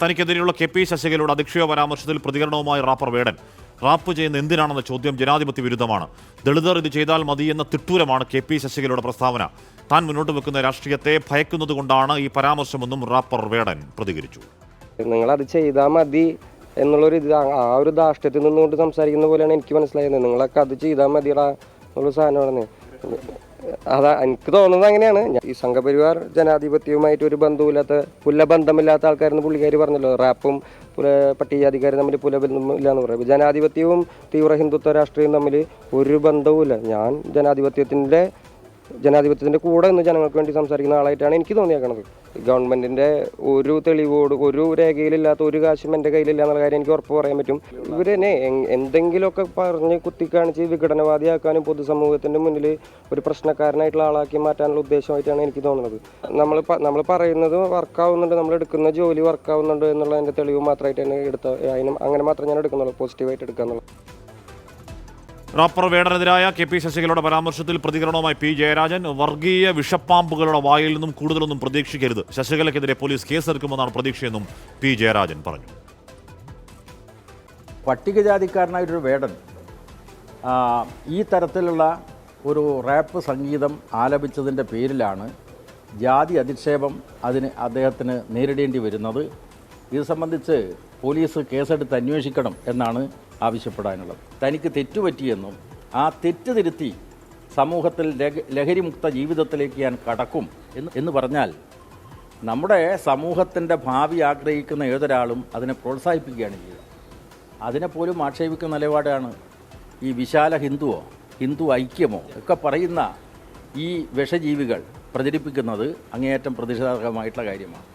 തനിക്കെതിരെയുള്ള K P. ശശികലയുടെ അധിക്ഷേപ പരാമർശത്തിൽ പ്രതികരണവുമായി wrapper വേടൻ. Rap ചെയ്യുന്ന എന്തിനാണെന്ന ചോദ്യം ജനാധിപത്യ വിരുദ്ധമാണ്. ദളിതർ ഇത് ചെയ്താൽ മതി എന്ന തിട്ടൂരമാണ് കെ.പി. ശശികലയുടെ പ്രസ്താവന. താൻ മുന്നോട്ട് വെക്കുന്ന രാഷ്ട്രീയത്തെ ഭയക്കുന്നതുകൊണ്ടാണ് ഈ പരാമർശമെന്നും റാപ്പർ വേടൻ പ്രതികരിച്ചു. നിങ്ങളത് ചെയ്താൽ മതി എന്നുള്ളൊരു ആ ഒരു ധാർഷ്ട്യത്തിൽ നിന്നുകൊണ്ട് സംസാരിക്കുന്ന പോലെയാണ് എനിക്ക് മനസ്സിലായത്. നിങ്ങളൊക്കെ അത് ചെയ്താൽ മതിയടാ എന്നുള്ള സാധനമാണ്. അതാ എനിക്ക് തോന്നുന്നത് അങ്ങനെയാണ്. ഈ സംഘപരിവാർ ജനാധിപത്യവുമായിട്ട് ഒരു ബന്ധമില്ലാത്ത ആൾക്കാരെന്ന് പുള്ളിക്കാർ പറഞ്ഞല്ലോ. റാപ്പും പട്ടികജാതിക്കാരും തമ്മിൽ പുലബന്ധമില്ല എന്ന് പറയും. ജനാധിപത്യവും തീവ്ര ഹിന്ദുത്വ രാഷ്ട്രീയവും തമ്മിൽ ഒരു ബന്ധവുമില്ല. ഞാൻ ജനാധിപത്യത്തിൻ്റെ കൂടെ നിന്ന് ജനങ്ങൾക്ക് വേണ്ടി സംസാരിക്കുന്ന ആളായിട്ടാണ് എനിക്ക് തോന്നിയേക്കണത്. ഗവൺമെൻറ്റിൻ്റെ ഒരു തെളിവോട് ഒരു രേഖയിലില്ലാത്ത ഒരു കാശും എൻ്റെ കയ്യിലില്ല എന്നുള്ള കാര്യം എനിക്ക് ഉറപ്പ് പറയാൻ പറ്റും. ഇവരെന്നെ എന്തെങ്കിലുമൊക്കെ പറഞ്ഞ് കുത്തിക്കാണിച്ച് വിഘടനവാദിയാക്കാനും പൊതുസമൂഹത്തിൻ്റെ മുന്നിൽ ഒരു പ്രശ്നക്കാരനായിട്ടുള്ള ആളാക്കി മാറ്റാനുള്ള ഉദ്ദേശമായിട്ടാണ് എനിക്ക് തോന്നുന്നത്. നമ്മൾ പറയുന്നത് വർക്കാവുന്നുണ്ട്, നമ്മൾ എടുക്കുന്ന ജോലി വർക്കാവുന്നുണ്ട് എന്നുള്ളതിൻ്റെ തെളിവ് മാത്രമായിട്ടാണ് അങ്ങനെ മാത്രമേ ഞാൻ എടുക്കുന്നുള്ളൂ, പോസിറ്റീവായിട്ട് എടുക്കാന്നുള്ളൂ. Wrapper വേടനെതിരായ K P. ശശികലയുടെ പരാമർശത്തിൽ പ്രതികരണവുമായി പി. ജയരാജൻ. വർഗീയ വിഷപ്പാമ്പുകളുടെ വായിൽ നിന്നും കൂടുതലൊന്നും പ്രതീക്ഷിക്കരുത്. ശശികലയ്ക്കെതിരെ പോലീസ് കേസെടുക്കുമെന്നാണ് പ്രതീക്ഷയെന്നും പി. ജയരാജൻ പറഞ്ഞു. പട്ടികജാതിക്കാരനായിട്ടൊരു വേടൻ ഈ തരത്തിലുള്ള ഒരു റാപ്പ് സംഗീതം ആലപിച്ചതിൻ്റെ പേരിലാണ് ജാതി അധിക്ഷേപം അദ്ദേഹത്തിന് നേരിടേണ്ടി വരുന്നത്. ഇത് സംബന്ധിച്ച് പോലീസ് കേസെടുത്ത് അന്വേഷിക്കണം എന്നാണ് ആവശ്യപ്പെടാനുള്ളത്. തനിക്ക് തെറ്റുപറ്റിയെന്നും ആ തെറ്റ് തിരുത്തി സമൂഹത്തിൽ ലഹരിമുക്ത ജീവിതത്തിലേക്ക് ഞാൻ കടക്കും എന്ന് പറഞ്ഞാൽ നമ്മുടെ സമൂഹത്തിൻ്റെ ഭാവി ആഗ്രഹിക്കുന്ന ഏതൊരാളും അതിനെ പ്രോത്സാഹിപ്പിക്കുകയാണ് ചെയ്യുക. അതിനെപ്പോലും ആക്ഷേപിക്കുന്ന നിലപാടാണ് ഈ വിശാല ഹിന്ദു ഐക്യമോ ഒക്കെ പറയുന്ന ഈ വിഷജീവികൾ പ്രചരിപ്പിക്കുന്നത്. അങ്ങേയറ്റം പ്രതിഷേധാർഹമായിട്ടുള്ള കാര്യമാണ്.